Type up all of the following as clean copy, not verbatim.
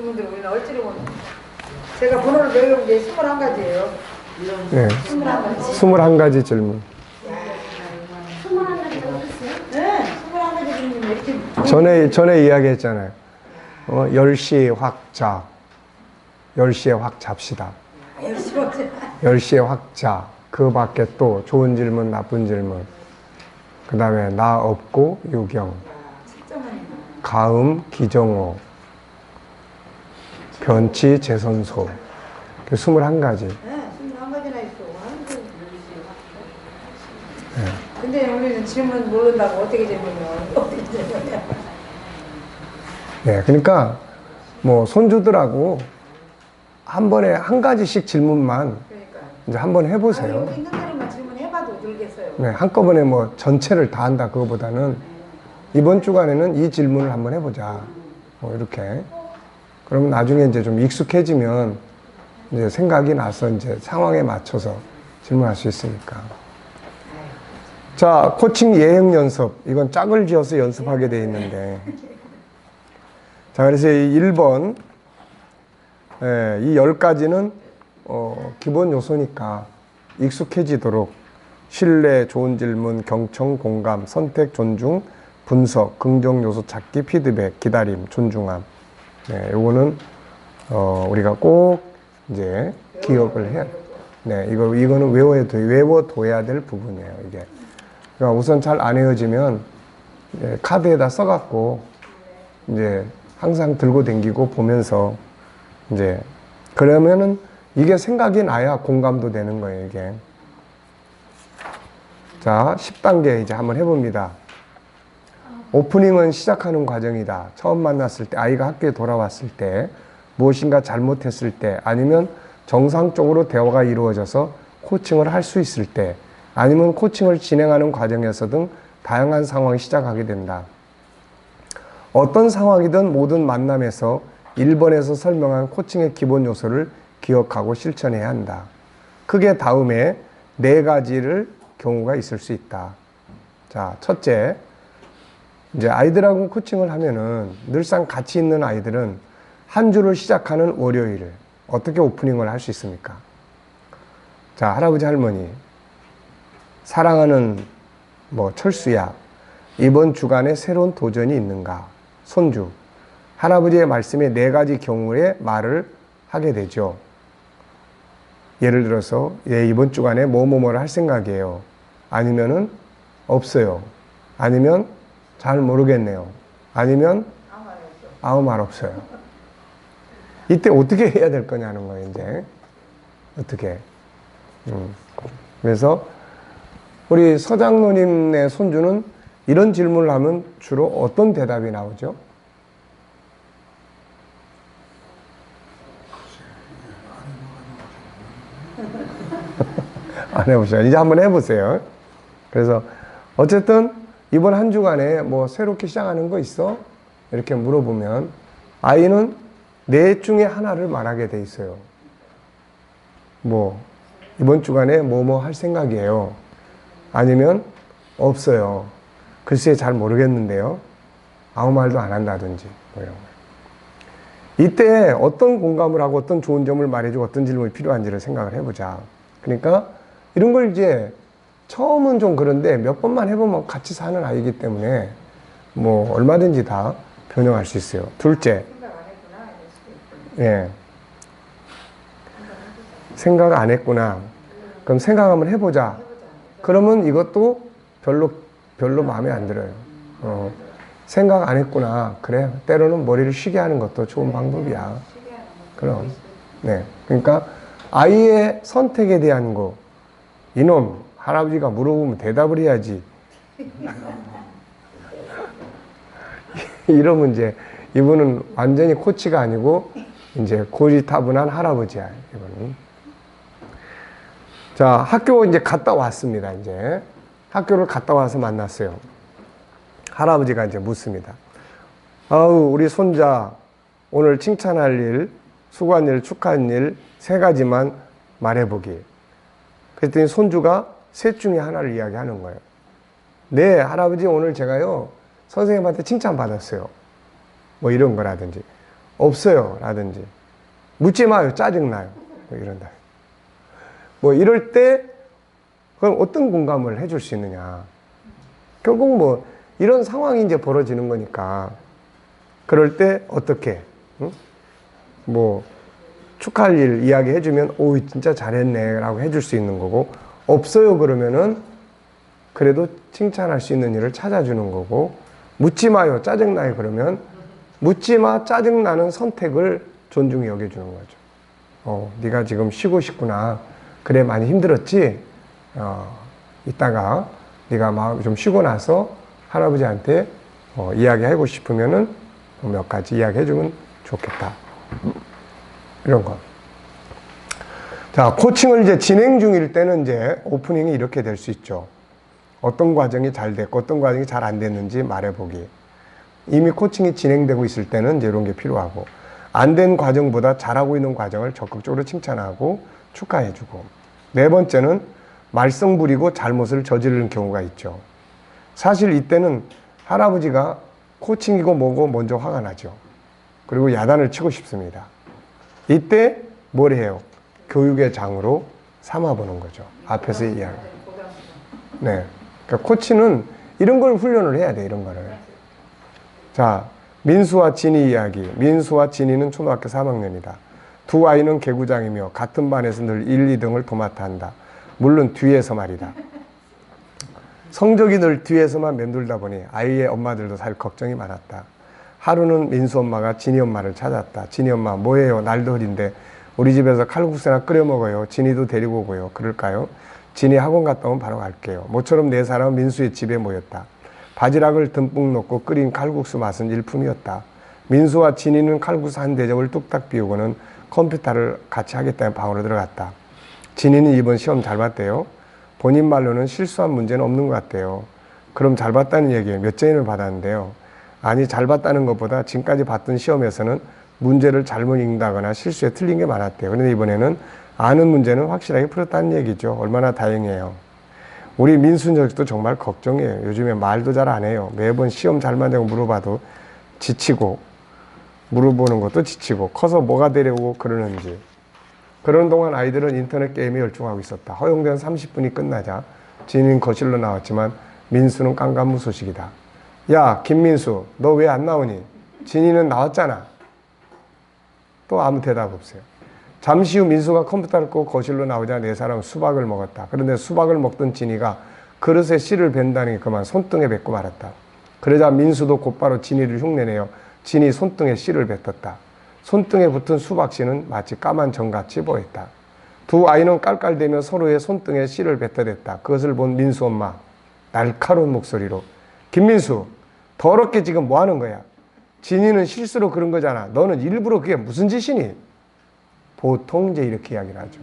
분들 우리는 얼지를 못. 제가 번호를 매겨본 게 21가지예요. 네. 21가지. 21가지 질문. 21가지 어딨어요? 네, 21가지 질문 이렇게. 전에 이야기했잖아요. 10시에 확 자. 10시에 확 잡시다. 10시에 확 자. 그 밖에 또 좋은 질문, 나쁜 질문. 그 다음에 나 없고 유경. 가음, 기정호. 변치, 재선소. 21가지. 네, 21가지나 있어. 네. 근데 우리는 질문 모른다고 어떻게 질문이야? 네, 그러니까 뭐 손주들하고 한 번에 한 가지씩 질문만 이제 한번 해보세요. 아니, 있는 대로만 질문해봐도 들겠어요. 네, 한꺼번에 뭐 전체를 다 한다 그거보다는 이번 주간에는 이 질문을 한번 해보자. 뭐 이렇게. 그러면 나중에 이제 좀 익숙해지면 이제 생각이 나서 이제 상황에 맞춰서 질문할 수 있으니까. 자, 코칭 예행 연습. 이건 짝을 지어서 연습하게 돼 있는데. 자, 그래서 이 1번, 이 10가지는, 기본 요소니까 익숙해지도록 신뢰, 좋은 질문, 경청, 공감, 선택, 존중, 분석, 긍정 요소 찾기, 피드백, 기다림, 존중함. 네, 요거는, 우리가 꼭 이제 기억을 해야, 네, 이거는 외워둬야 될 부분이에요, 이게. 그러니까 우선 잘 안 외워지면, 카드에다 써갖고, 이제 항상 들고 다니고 보면서, 이제, 그러면은 이게 생각이 나야 공감도 되는 거예요, 이게. 자, 10단계 이제 한번 해봅니다. 오프닝은 시작하는 과정이다. 처음 만났을 때, 아이가 학교에 돌아왔을 때, 무엇인가 잘못했을 때, 아니면 정상적으로 대화가 이루어져서 코칭을 할 수 있을 때, 아니면 코칭을 진행하는 과정에서 등 다양한 상황이 시작하게 된다. 어떤 상황이든 모든 만남에서 1번에서 설명한 코칭의 기본 요소를 기억하고 실천해야 한다. 크게 다음에 4가지를 경우가 있을 수 있다. 자, 첫째, 이제 아이들하고 코칭을 하면은 늘상 같이 있는 아이들은 한 주를 시작하는 월요일을 어떻게 오프닝을 할 수 있습니까? 자, 할아버지, 할머니, 사랑하는 철수야, 이번 주간에 새로운 도전이 있는가? 손주, 할아버지의 말씀에 4가지 경우의 말을 하게 되죠. 예를 들어서, 이번 주간에 뭐뭐뭐를 할 생각이에요. 아니면은, 없어요. 아니면, 잘 모르겠네요. 아니면, 아무 말 없어요. 이때 어떻게 해야 될 거냐는 거예요, 이제. 어떻게. 그래서, 우리 서장로님의 손주는 이런 질문을 하면 주로 어떤 대답이 나오죠? 안 해보셔요. 이제 한번 해보세요. 그래서 어쨌든 이번 한 주간에 새롭게 시작하는 거 있어? 이렇게 물어보면 아이는 4 중에 하나를 말하게 돼 있어요. 이번 주간에 뭐뭐 할 생각이에요. 아니면 없어요. 글쎄 잘 모르겠는데요. 아무 말도 안 한다든지. 이때 어떤 공감을 하고 어떤 좋은 점을 말해주고 어떤 질문이 필요한지를 생각을 해보자. 그러니까 이런 걸 이제 처음은 좀 그런데 몇 번만 해보면 같이 사는 아이이기 때문에 얼마든지 다 변형할 수 있어요. 둘째, 생각 안 했구나. 그럼 생각 한번 해보자. 그러면 이것도 별로 마음에 안 들어요. 생각 안 했구나. 그래. 때로는 머리를 쉬게 하는 것도 좋은 방법이야. 그럼. 네. 그러니까 아이의 선택에 대한 거. 이놈, 할아버지가 물어보면 대답을 해야지. 이러면 이제 이분은 완전히 코치가 아니고 이제 고리타분한 할아버지야. 이분은. 자, 학교 이제 갔다 왔습니다. 이제 학교를 갔다 와서 만났어요. 할아버지가 이제 묻습니다. 아우, 우리 손자 오늘 칭찬할 일, 수고한 일, 축하한 일 3가지만 말해보기. 그랬더니 손주가 셋 중에 하나를 이야기하는 거예요. 네, 할아버지 오늘 제가요 선생님한테 칭찬받았어요. 이런 거라든지. 없어요. 라든지. 묻지 마요. 짜증나요. 뭐 이런다. 뭐 이럴 때, 그럼 어떤 공감을 해줄 수 있느냐. 결국 뭐 이런 상황이 이제 벌어지는 거니까. 그럴 때 어떻게, 응? 뭐, 축하할 일 이야기 해주면, 오, 진짜 잘했네. 라고 해줄 수 있는 거고, 없어요. 그러면은, 그래도 칭찬할 수 있는 일을 찾아주는 거고, 묻지 마요. 짜증나요. 그러면, 묻지 마. 짜증나는 선택을 존중히 여겨주는 거죠. 네가 지금 쉬고 싶구나. 그래, 많이 힘들었지? 이따가 네가 막 좀 쉬고 나서 할아버지한테 이야기하고 싶으면은 몇 가지 이야기해주면 좋겠다. 이런 거. 자, 코칭을 이제 진행 중일 때는 이제 오프닝이 이렇게 될 수 있죠. 어떤 과정이 잘 됐고 어떤 과정이 잘 안 됐는지 말해보기. 이미 코칭이 진행되고 있을 때는 이제 이런 게 필요하고, 안 된 과정보다 잘하고 있는 과정을 적극적으로 칭찬하고 축하해주고. 네 번째는 말썽 부리고 잘못을 저지르는 경우가 있죠. 사실 이때는 할아버지가 코칭이고 뭐고 먼저 화가 나죠. 그리고 야단을 치고 싶습니다. 이때 뭘 해요? 교육의 장으로 삼아보는 거죠. 앞에서 이야기. 네. 그러니까 코치는 이런 걸 훈련을 해야 돼, 이런 거를. 자, 민수와 진이 이야기. 민수와 진이는 초등학교 3학년이다. 두 아이는 개구장이며 같은 반에서 늘 1, 2등을 도맡아 한다. 물론 뒤에서 말이다. 성적이 늘 뒤에서만 맴돌다 보니 아이의 엄마들도 사실 걱정이 많았다. 하루는 민수 엄마가 진이 엄마를 찾았다. 진이 엄마, 뭐해요? 날도 흐린데 우리 집에서 칼국수나 끓여 먹어요. 진이도 데리고 오고요. 그럴까요? 진이 학원 갔다 오면 바로 갈게요. 모처럼 네 사람은 민수의 집에 모였다. 바지락을 듬뿍 넣고 끓인 칼국수 맛은 일품이었다. 민수와 진이는 칼국수 한 대접을 뚝딱 비우고는 컴퓨터를 같이 하겠다는 방으로 들어갔다. 진이는 이번 시험 잘 봤대요. 본인 말로는 실수한 문제는 없는 것 같대요. 그럼 잘 봤다는 얘기예요. 몇 점을 받았는데요. 아니, 잘 봤다는 것보다 지금까지 봤던 시험에서는 문제를 잘못 읽다거나 실수에 틀린 게 많았대요. 그런데 이번에는 아는 문제는 확실하게 풀었다는 얘기죠. 얼마나 다행이에요. 우리 민수 녀석도 정말 걱정이에요. 요즘에 말도 잘 안 해요. 매번 시험 잘 만들고 물어봐도 지치고, 물어보는 것도 지치고, 커서 뭐가 되려고 그러는지. 그런 동안 아이들은 인터넷 게임에 열중하고 있었다. 허용된 30분이 끝나자 진이는 거실로 나왔지만 민수는 깜깜무소식이다. 야, 김민수, 너 왜 안 나오니? 진이는 나왔잖아. 또 아무 대답 없어요. 잠시 후 민수가 컴퓨터를 끄고 거실로 나오자 네 사람은 수박을 먹었다. 그런데 수박을 먹던 진이가 그릇에 씨를 벤다니 그만 손등에 뱉고 말았다. 그러자 민수도 곧바로 진이를 흉내내어 진이 손등에 씨를 뱉었다. 손등에 붙은 수박씨는 마치 까만 정같이 보였다. 두 아이는 깔깔대며 서로의 손등에 씨를 뱉어댔다. 그것을 본 민수 엄마 날카로운 목소리로, 김민수, 더럽게 지금 뭐 하는 거야? 진이는 실수로 그런 거잖아. 너는 일부러 그게 무슨 짓이니? 보통 이제 이렇게 이야기를 하죠.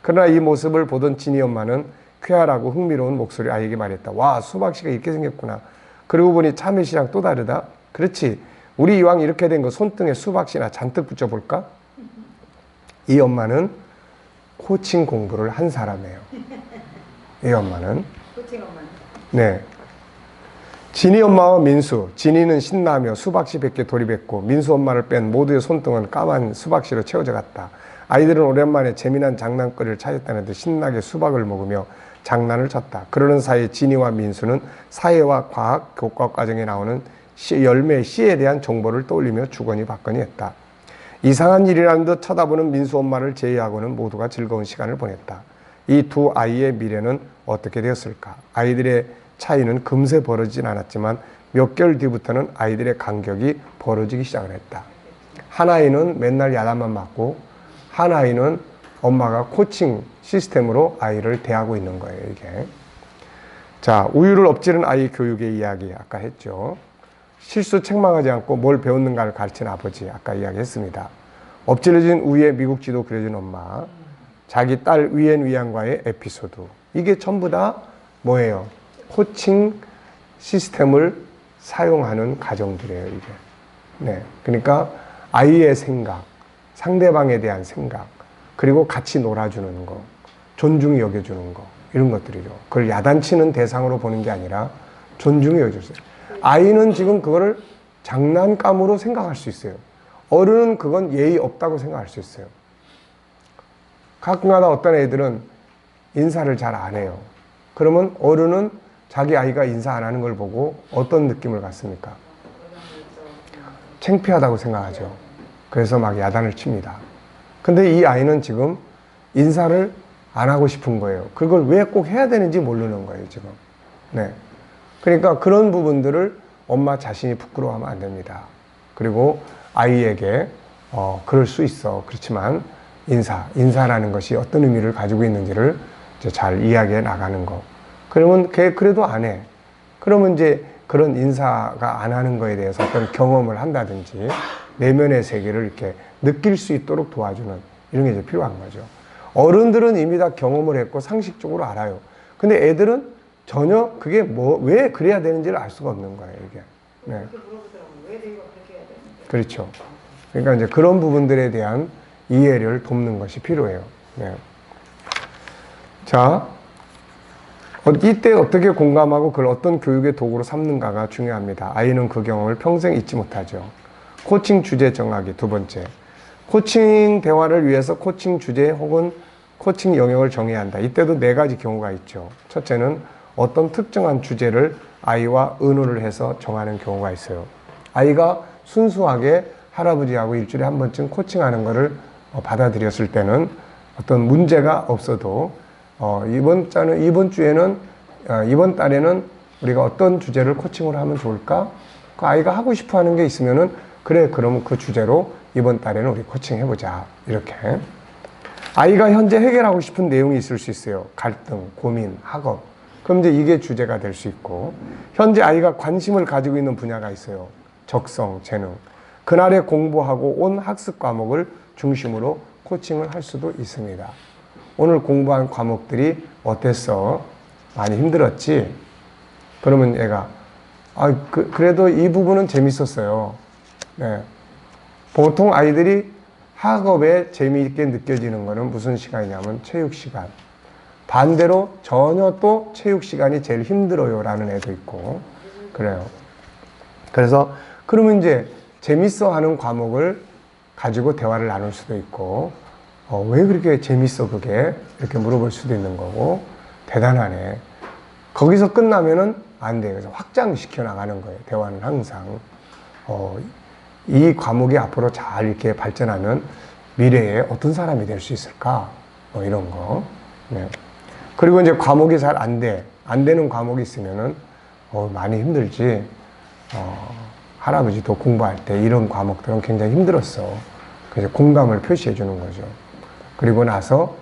그러나 이 모습을 보던 진이 엄마는 쾌활하고 흥미로운 목소리 아이에게 말했다. 와, 수박씨가 이렇게 생겼구나. 그러고 보니 참외씨랑 또 다르다. 그렇지. 우리 이왕 이렇게 된 거 손등에 수박씨나 잔뜩 붙여볼까? 이 엄마는 코칭 공부를 한 사람이에요. 이 엄마는. 코칭 엄마는. 네. 진이 엄마와 민수, 진이는 신나며 수박씨 100개 돌입했고 민수 엄마를 뺀 모두의 손등은 까만 수박씨로 채워져 갔다. 아이들은 오랜만에 재미난 장난거리를 찾았다는 듯 신나게 수박을 먹으며 장난을 쳤다. 그러는 사이 진이와 민수는 사회와 과학 교과 과정에 나오는 열매 씨에 대한 정보를 떠올리며 주거니 받거니 했다. 이상한 일이라는 듯 쳐다보는 민수 엄마를 제외하고는 모두가 즐거운 시간을 보냈다. 이 두 아이의 미래는 어떻게 되었을까? 아이들의 차이는 금세 벌어지진 않았지만 몇 개월 뒤부터는 아이들의 간격이 벌어지기 시작을 했다. 한 아이는 맨날 야단만 맞고 한 아이는 엄마가 코칭 시스템으로 아이를 대하고 있는 거예요, 이게. 자, 우유를 엎지른 아이 교육의 이야기 아까 했죠. 실수 책망하지 않고 뭘 배웠는가를 가르치는 아버지 아까 이야기했습니다. 엎질러진 우유에 미국 지도 그려진 엄마, 자기 딸 위안과의 에피소드, 이게 전부 다 뭐예요? 코칭 시스템을 사용하는 가정들이에요, 이게. 네. 그러니까 아이의 생각, 상대방에 대한 생각, 그리고 같이 놀아주는 거, 존중히 여겨주는 거, 이런 것들이죠. 그걸 야단치는 대상으로 보는 게 아니라 존중히 여겨주세요. 아이는 지금 그거를 장난감으로 생각할 수 있어요. 어른은 그건 예의 없다고 생각할 수 있어요. 가끔가다 어떤 애들은 인사를 잘 안 해요. 그러면 어른은 자기 아이가 인사 안 하는 걸 보고 어떤 느낌을 갖습니까? 창피하다고 생각하죠. 그래서 막 야단을 칩니다. 근데 이 아이는 지금 인사를 안 하고 싶은 거예요. 그걸 왜 꼭 해야 되는지 모르는 거예요, 지금. 네. 그러니까 그런 부분들을 엄마 자신이 부끄러워하면 안 됩니다. 그리고 아이에게 그럴 수 있어. 그렇지만 인사라는 것이 어떤 의미를 가지고 있는지를 이제 잘 이야기해 나가는 거. 그러면 걔 그래도 안 해. 그러면 이제 그런 인사가 안 하는 거에 대해서 어떤 경험을 한다든지 내면의 세계를 이렇게 느낄 수 있도록 도와주는 이런 게 이제 필요한 거죠. 어른들은 이미 다 경험을 했고 상식적으로 알아요. 근데 애들은 전혀 그게 왜 그래야 되는지를 알 수가 없는 거예요, 이게. 네. 왜 내가 그렇게 해야 되는데? 그렇죠. 그러니까 이제 그런 부분들에 대한 이해를 돕는 것이 필요해요. 네. 자, 이때 어떻게 공감하고 그걸 어떤 교육의 도구로 삼는가가 중요합니다. 아이는 그 경험을 평생 잊지 못하죠. 코칭 주제 정하기, 두 번째. 코칭 대화를 위해서 코칭 주제 혹은 코칭 영역을 정해야 한다. 이때도 네 가지 경우가 있죠. 첫째는 어떤 특정한 주제를 아이와 의논을 해서 정하는 경우가 있어요. 아이가 순수하게 할아버지하고 일주일에 한 번쯤 코칭하는 것을 받아들였을 때는 어떤 문제가 없어도 이번 달에는 우리가 어떤 주제를 코칭을 하면 좋을까? 그 아이가 하고 싶어 하는 게 있으면은 그래, 그러면 그 주제로 이번 달에는 우리 코칭 해보자. 이렇게. 아이가 현재 해결하고 싶은 내용이 있을 수 있어요. 갈등, 고민, 학업. 그럼 이제 이게 주제가 될 수 있고, 현재 아이가 관심을 가지고 있는 분야가 있어요. 적성, 재능. 그날에 공부하고 온 학습 과목을 중심으로 코칭을 할 수도 있습니다. 오늘 공부한 과목들이 어땠어? 많이 힘들었지? 그러면 얘가 그래도 이 부분은 재밌었어요. 네. 보통 아이들이 학업에 재미있게 느껴지는 거는 무슨 시간이냐면 체육 시간. 반대로 전혀 또 체육 시간이 제일 힘들어요 라는 애도 있고 그래요. 그래서 그러면 이제 재밌어 하는 과목을 가지고 대화를 나눌 수도 있고 왜 그렇게 재밌어 그게? 이렇게 물어볼 수도 있는 거고 대단하네. 거기서 끝나면은 안 돼요. 그래서 확장시켜 나가는 거예요. 대화는 항상. 이 과목이 앞으로 잘 이렇게 발전하면 미래에 어떤 사람이 될 수 있을까? 뭐 이런 거. 네. 그리고 이제 과목이 잘 안 되는 과목이 있으면은, 많이 힘들지. 할아버지도 공부할 때 이런 과목들은 굉장히 힘들었어. 그래서 공감을 표시해 주는 거죠. 그리고 나서,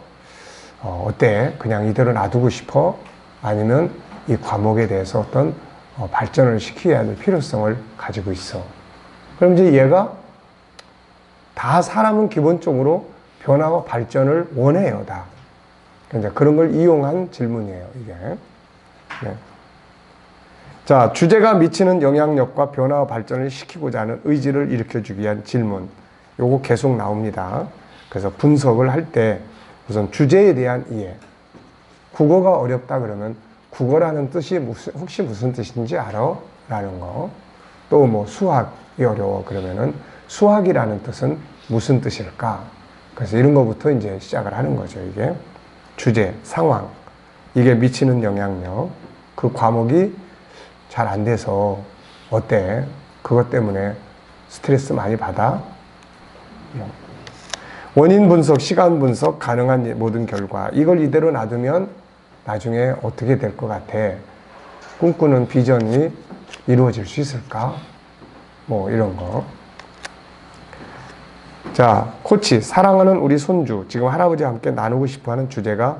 어때? 그냥 이대로 놔두고 싶어? 아니면 이 과목에 대해서 어떤 발전을 시켜야 될 필요성을 가지고 있어. 그럼 이제 얘가 다 사람은 기본적으로 변화와 발전을 원해요, 다. 이제 그런 걸 이용한 질문이에요, 이게. 네. 자, 주제가 미치는 영향력과 변화와 발전을 시키고자 하는 의지를 일으켜주기 위한 질문. 요거 계속 나옵니다. 그래서 분석을 할 때 우선 주제에 대한 이해. 국어가 어렵다 그러면 국어라는 뜻이 혹시 무슨 뜻인지 알아? 라는 거. 또 뭐 수학이 어려워 그러면은 수학이라는 뜻은 무슨 뜻일까? 그래서 이런 거부터 이제 시작을 하는 거죠, 이게. 주제, 상황, 이게 미치는 영향력, 그 과목이 잘 안 돼서 어때? 그것 때문에 스트레스 많이 받아? 원인 분석, 시간 분석, 가능한 모든 결과, 이걸 이대로 놔두면 나중에 어떻게 될 것 같아? 꿈꾸는 비전이 이루어질 수 있을까? 뭐 이런 거. 자, 코치, 사랑하는 우리 손주. 지금 할아버지와 함께 나누고 싶어 하는 주제가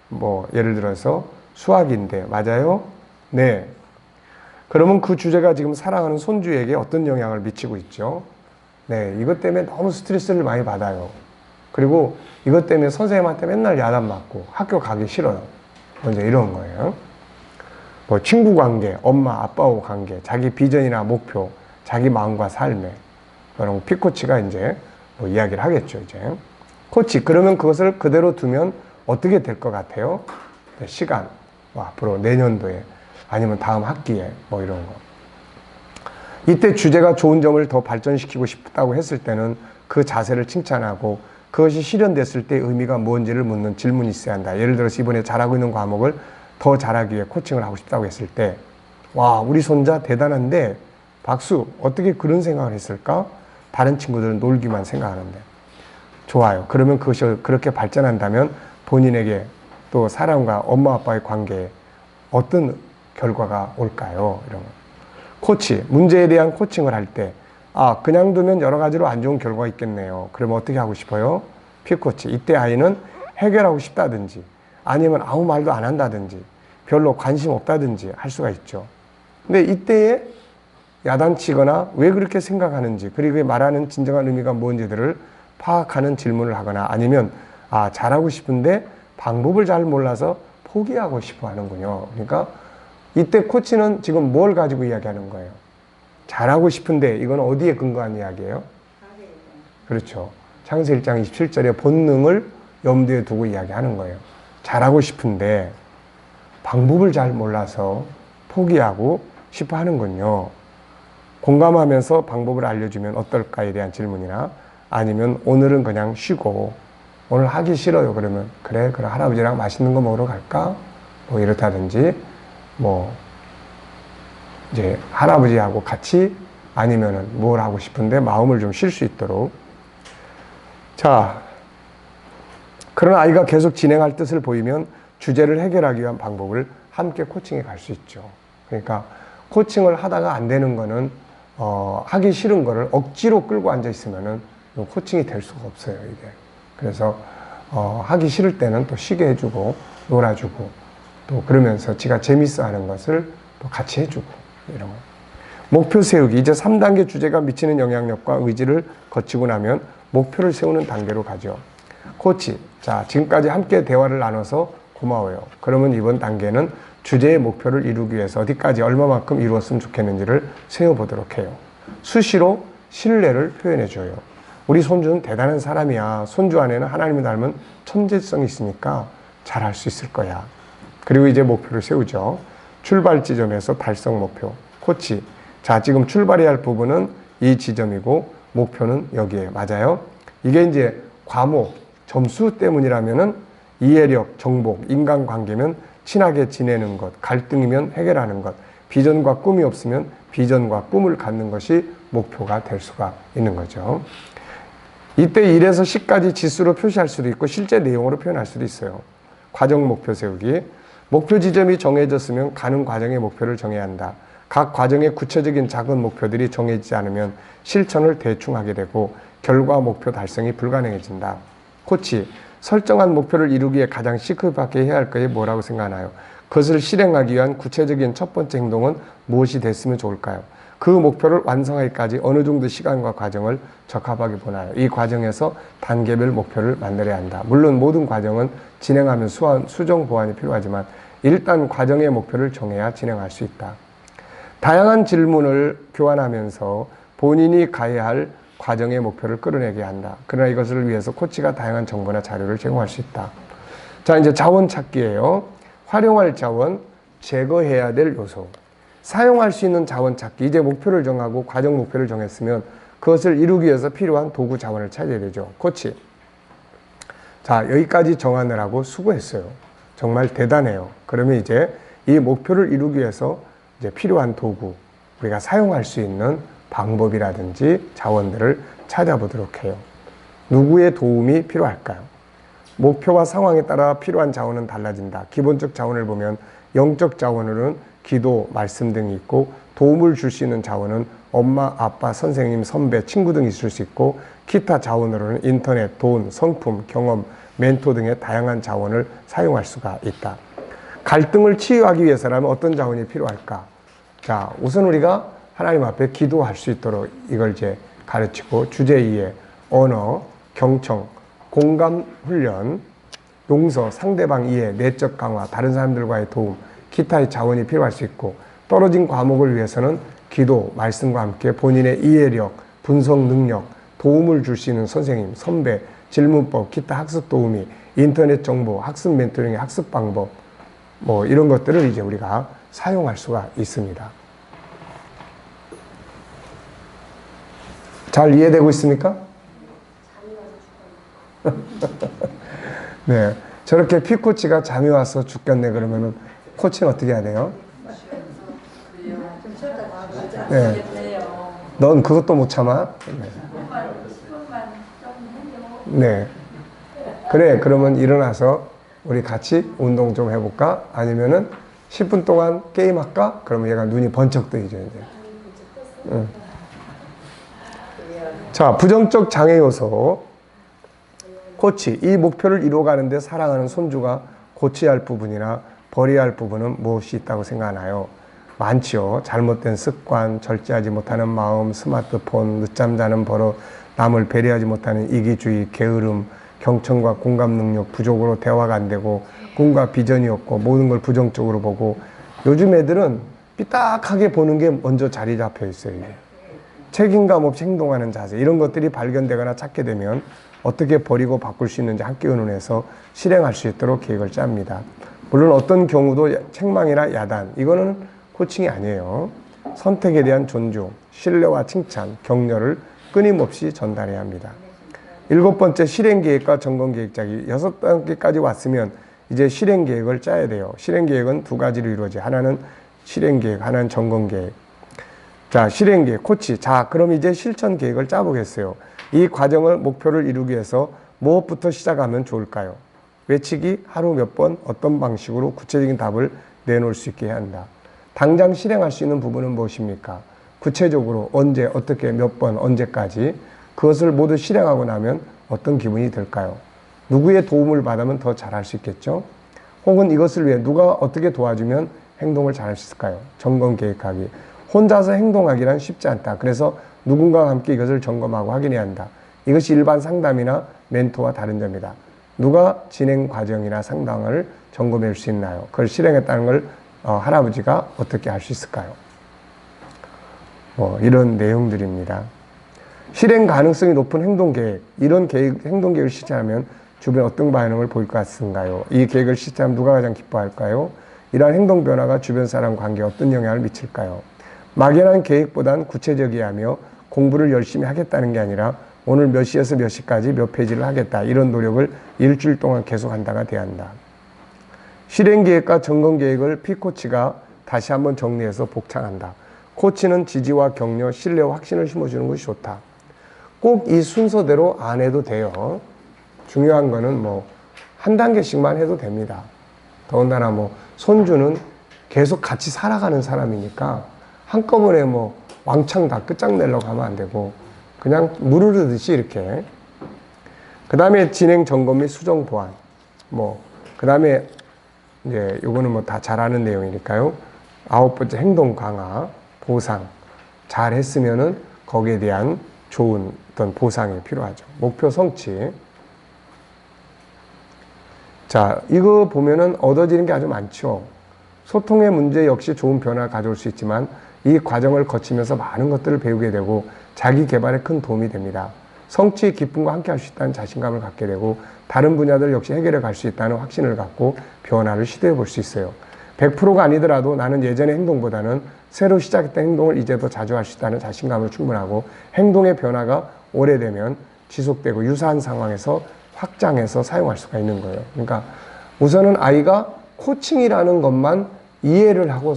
뭐 예를 들어서 수학인데 맞아요? 네. 그러면 그 주제가 지금 사랑하는 손주에게 어떤 영향을 미치고 있죠? 네, 이것 때문에 너무 스트레스를 많이 받아요. 그리고 이것 때문에 선생님한테 맨날 야단 맞고 학교 가기 싫어요. 먼저 이런 거예요. 뭐 친구 관계, 엄마, 아빠하고 관계, 자기 비전이나 목표, 자기 마음과 삶에 그런 피코치가 이제 뭐 이야기를 하겠죠, 이제. 코치, 그러면 그것을 그대로 두면 어떻게 될 것 같아요? 네, 시간, 뭐 앞으로 내년도에 아니면 다음 학기에 뭐 이런 거. 이때 주제가 좋은 점을 더 발전시키고 싶다고 했을 때는 그 자세를 칭찬하고 그것이 실현됐을 때 의미가 뭔지를 묻는 질문이 있어야 한다. 예를 들어서 이번에 잘하고 있는 과목을 더 잘하기 위해 코칭을 하고 싶다고 했을 때, 와, 우리 손자 대단한데 박수, 어떻게 그런 생각을 했을까? 다른 친구들은 놀기만 생각하는데. 좋아요. 그러면 그것이 그렇게 발전한다면 본인에게 또 사람과 엄마 아빠의 관계에 어떤 결과가 올까요? 이런 거. 코치, 문제에 대한 코칭을 할 때, 아, 그냥 두면 여러 가지로 안 좋은 결과가 있겠네요. 그러면 어떻게 하고 싶어요? 피코치. 이때 아이는 해결하고 싶다든지, 아니면 아무 말도 안 한다든지, 별로 관심 없다든지 할 수가 있죠. 근데 이때에 야단치거나 왜 그렇게 생각하는지, 그리고 말하는 진정한 의미가 뭔지들을 파악하는 질문을 하거나 아니면, 아, 잘하고 싶은데 방법을 잘 몰라서 포기하고 싶어 하는군요. 그러니까 이때 코치는 지금 뭘 가지고 이야기하는 거예요? 잘하고 싶은데 이건 어디에 근거한 이야기예요? 그렇죠. 창세기 1장 27절에 본능을 염두에 두고 이야기하는 거예요. 잘하고 싶은데 방법을 잘 몰라서 포기하고 싶어 하는군요. 공감하면서 방법을 알려주면 어떨까에 대한 질문이나 아니면 오늘은 그냥 쉬고 오늘 하기 싫어요. 그러면 그래, 그럼 할아버지랑 맛있는 거 먹으러 갈까? 뭐 이렇다든지 뭐 이제 할아버지하고 같이 아니면은 뭘 하고 싶은데 마음을 좀 쉴 수 있도록. 자, 그러나 아이가 계속 진행할 뜻을 보이면 주제를 해결하기 위한 방법을 함께 코칭해 갈 수 있죠. 그러니까 코칭을 하다가 안 되는 거는 하기 싫은 거를 억지로 끌고 앉아 있으면은 코칭이 될 수가 없어요, 이게. 그래서 하기 싫을 때는 또 쉬게 해주고 놀아주고 또 그러면서 지가 재밌어 하는 것을 또 같이 해주고 이런 거. 목표 세우기. 이제 3단계 주제가 미치는 영향력과 의지를 거치고 나면 목표를 세우는 단계로 가죠. 코치, 자, 지금까지 함께 대화를 나눠서 고마워요. 그러면 이번 단계는 주제의 목표를 이루기 위해서 어디까지 얼마만큼 이루었으면 좋겠는지를 세워보도록 해요. 수시로 신뢰를 표현해줘요. 우리 손주는 대단한 사람이야. 손주 안에는 하나님을 닮은 천재성이 있으니까 잘할 수 있을 거야. 그리고 이제 목표를 세우죠. 출발 지점에서 달성 목표. 코치, 자, 지금 출발해야 할 부분은 이 지점이고 목표는 여기에 맞아요. 이게 이제 과목, 점수 때문이라면은 이해력, 정복, 인간관계면 친하게 지내는 것, 갈등이면 해결하는 것, 비전과 꿈이 없으면 비전과 꿈을 갖는 것이 목표가 될 수가 있는 거죠. 이때 1에서 10까지 지수로 표시할 수도 있고 실제 내용으로 표현할 수도 있어요. 과정 목표 세우기. 목표 지점이 정해졌으면 가는 과정의 목표를 정해야 한다. 각 과정의 구체적인 작은 목표들이 정해지지 않으면 실천을 대충 하게 되고 결과 목표 달성이 불가능해진다. 코치, 설정한 목표를 이루기 위해 가장 시급하게 해야 할 것이 뭐라고 생각하나요? 그것을 실행하기 위한 구체적인 첫 번째 행동은 무엇이 됐으면 좋을까요? 그 목표를 완성하기까지 어느 정도 시간과 과정을 적합하게 보나요? 이 과정에서 단계별 목표를 만들어야 한다. 물론 모든 과정은 진행하면 수정 보완이 필요하지만 일단 과정의 목표를 정해야 진행할 수 있다. 다양한 질문을 교환하면서 본인이 가야 할 과정의 목표를 끌어내게 한다. 그러나 이것을 위해서 코치가 다양한 정보나 자료를 제공할 수 있다. 자, 이제 자원 찾기예요. 활용할 자원, 제거해야 될 요소. 사용할 수 있는 자원 찾기. 이제 목표를 정하고 과정 목표를 정했으면 그것을 이루기 위해서 필요한 도구 자원을 찾아야 되죠. 코치. 자, 여기까지 정하느라고 수고했어요. 정말 대단해요. 그러면 이제 이 목표를 이루기 위해서 이제 필요한 도구, 우리가 사용할 수 있는 방법이라든지 자원들을 찾아보도록 해요. 누구의 도움이 필요할까요? 목표와 상황에 따라 필요한 자원은 달라진다. 기본적 자원을 보면 영적 자원으로는 기도, 말씀 등이 있고 도움을 줄 수 있는 자원은 엄마, 아빠, 선생님, 선배, 친구 등이 있을 수 있고 기타 자원으로는 인터넷, 돈, 성품, 경험, 멘토 등의 다양한 자원을 사용할 수가 있다. 갈등을 치유하기 위해서라면 어떤 자원이 필요할까? 자, 우선 우리가 하나님 앞에 기도할 수 있도록 이걸 이제 가르치고 주제 이해, 언어, 경청, 공감 훈련, 용서, 상대방 이해, 내적 강화, 다른 사람들과의 도움, 기타의 자원이 필요할 수 있고 떨어진 과목을 위해서는 기도, 말씀과 함께 본인의 이해력, 분석 능력, 도움을 줄 수 있는 선생님, 선배, 질문법, 기타 학습 도우미, 인터넷 정보, 학습 멘토링의 학습 방법 뭐 이런 것들을 이제 우리가 사용할 수가 있습니다. 잘 이해되고 있습니까? 네. 저렇게 피코치가 잠이 와서 죽겠네 그러면은 코치는 어떻게 해야 돼요? 네. 넌 그것도 못 참아? 네. 그래, 그러면 일어나서 우리 같이 운동 좀 해볼까? 아니면은 10분 동안 게임할까? 그러면 얘가 눈이 번쩍 뜨이죠, 이제. 응. 자, 부정적 장애 요소. 코치, 이 목표를 이루어가는데 사랑하는 손주가 고쳐야 할 부분이나 버려야 할 부분은 무엇이 있다고 생각하나요? 많지요. 잘못된 습관, 절제하지 못하는 마음, 스마트폰, 늦잠 자는 버릇, 남을 배려하지 못하는 이기주의, 게으름, 경청과 공감 능력 부족으로 대화가 안 되고 꿈과 비전이 없고 모든 걸 부정적으로 보고 요즘 애들은 삐딱하게 보는 게 먼저 자리 잡혀 있어요. 이게. 책임감 없이 행동하는 자세 이런 것들이 발견되거나 찾게 되면 어떻게 버리고 바꿀 수 있는지 함께 의논해서 실행할 수 있도록 계획을 짭니다. 물론 어떤 경우도 책망이나 야단 이거는 코칭이 아니에요. 선택에 대한 존중, 신뢰와 칭찬, 격려를 끊임없이 전달해야 합니다. 7번째 실행계획과 점검계획 짜기. 6단계까지 왔으면 이제 실행계획을 짜야 돼요. 실행계획은 두 가지로 이루어져요. 하나는 실행계획, 하나는 점검계획. 자, 실행계획, 코치. 자, 그럼 이제 실천계획을 짜보겠어요. 이 과정을 목표를 이루기 위해서 무엇부터 시작하면 좋을까요? 외치기, 하루 몇 번, 어떤 방식으로 구체적인 답을 내놓을 수 있게 해야 한다. 당장 실행할 수 있는 부분은 무엇입니까? 구체적으로 언제, 어떻게, 몇 번, 언제까지 그것을 모두 실행하고 나면 어떤 기분이 들까요? 누구의 도움을 받으면 더 잘할 수 있겠죠? 혹은 이것을 위해 누가 어떻게 도와주면 행동을 잘할 수 있을까요? 점검 계획하기. 혼자서 행동하기란 쉽지 않다. 그래서 누군가와 함께 이것을 점검하고 확인해야 한다. 이것이 일반 상담이나 멘토와 다른 점이다. 누가 진행 과정이나 상담을 점검할 수 있나요? 그걸 실행했다는 걸 할아버지가 어떻게 할 수 있을까요? 이런 내용들입니다. 실행 가능성이 높은 행동계획, 이런 행동계획을 실천하면 주변에 어떤 반응을 보일 것 같은가요? 이 계획을 실천하면 누가 가장 기뻐할까요? 이러한 행동 변화가 주변 사람 관계에 어떤 영향을 미칠까요? 막연한 계획보단 구체적이어야 하며 공부를 열심히 하겠다는 게 아니라 오늘 몇 시에서 몇 시까지 몇 페이지를 하겠다. 이런 노력을 일주일 동안 계속한다가 돼야 한다. 실행계획과 점검계획을 P코치가 다시 한번 정리해서 복창한다. 코치는 지지와 격려, 신뢰와 확신을 심어주는 것이 좋다. 꼭 이 순서대로 안 해도 돼요. 중요한 거는 한 단계씩만 해도 됩니다. 더군다나 손주는 계속 같이 살아가는 사람이니까 한꺼번에 왕창 다 끝장내려고 하면 안 되고 그냥 물 흐르듯이 이렇게. 그 다음에 진행 점검 및 수정 보완. 그 다음에 이제 요거는 다 잘 아는 내용이니까요. 9번째 행동 강화, 보상. 잘 했으면은 거기에 대한 좋은 어떤 보상이 필요하죠. 목표 성취. 자, 이거 보면은 얻어지는 게 아주 많죠. 소통의 문제 역시 좋은 변화를 가져올 수 있지만 이 과정을 거치면서 많은 것들을 배우게 되고 자기 개발에 큰 도움이 됩니다. 성취의 기쁨과 함께 할 수 있다는 자신감을 갖게 되고 다른 분야들 역시 해결해 갈 수 있다는 확신을 갖고 변화를 시도해 볼 수 있어요. 100%가 아니더라도 나는 예전의 행동보다는 새로 시작했던 행동을 이제 더 자주 할 수 있다는 자신감을 충분하고 행동의 변화가 오래되면 지속되고 유사한 상황에서 확장해서 사용할 수가 있는 거예요. 그러니까 우선은 아이가 코칭이라는 것만 이해를 하고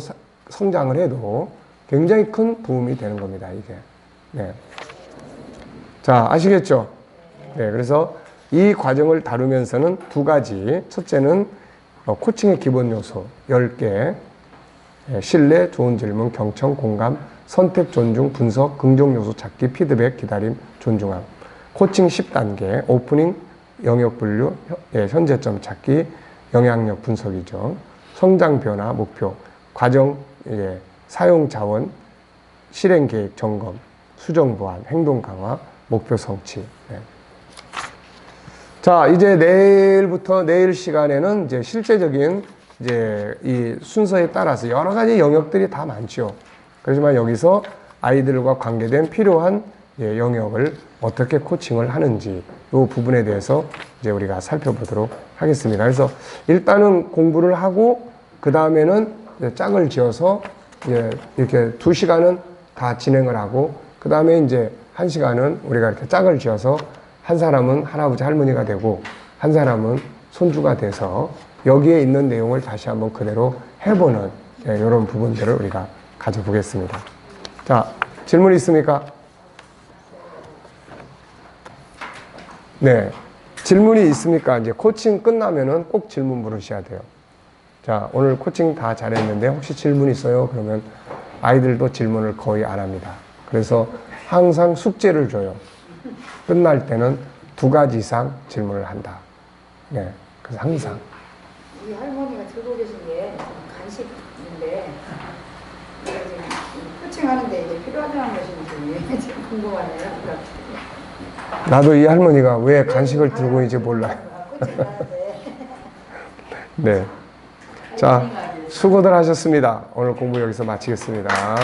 성장을 해도 굉장히 큰 도움이 되는 겁니다, 이게. 네. 자, 아시겠죠? 네, 그래서 이 과정을 다루면서는 두 가지. 첫째는 코칭의 기본 요소 10개. 신뢰, 좋은 질문, 경청, 공감, 선택, 존중, 분석, 긍정 요소 찾기, 피드백, 기다림, 존중함. 코칭 10단계, 오프닝, 영역 분류, 현재점 찾기, 영향력 분석이죠. 성장 변화, 목표, 과정, 사용 자원, 실행 계획 점검, 수정 보완, 행동 강화, 목표 성취. 네. 자, 이제 내일 시간에는 이제 실제적인 이 순서에 따라서 여러 가지 영역들이 다 많죠. 그렇지만 여기서 아이들과 관계된 필요한 영역을 어떻게 코칭을 하는지 이 부분에 대해서 이제 우리가 살펴보도록 하겠습니다. 그래서 일단은 공부를 하고 그 다음에는 짝을 지어서 이렇게 2시간은 다 진행을 하고 그 다음에 이제 한 시간은 우리가 이렇게 짝을 지어서 한 사람은 할아버지 할머니가 되고 한 사람은 손주가 돼서 여기에 있는 내용을 다시 한번 그대로 해보는 이런 부분들을 우리가 가져보겠습니다. 자, 질문 있습니까? 네. 질문이 있습니까? 이제 코칭 끝나면은 꼭 질문 물으셔야 돼요. 자, 오늘 코칭 다 잘했는데 혹시 질문 있어요? 그러면 아이들도 질문을 거의 안 합니다. 그래서 항상 숙제를 줘요. 끝날 때는 2가지 이상 질문을 한다. 네. 그래서 항상. 우리 할머니가 들고 계신 게 간식인데 제가 지금 코칭하는데 이게 필요하다는 것인지 지금 궁금하네요. 나도 이 할머니가 왜 간식을 들고 있는지 몰라요. 네. 자, 수고들 하셨습니다. 오늘 공부 여기서 마치겠습니다.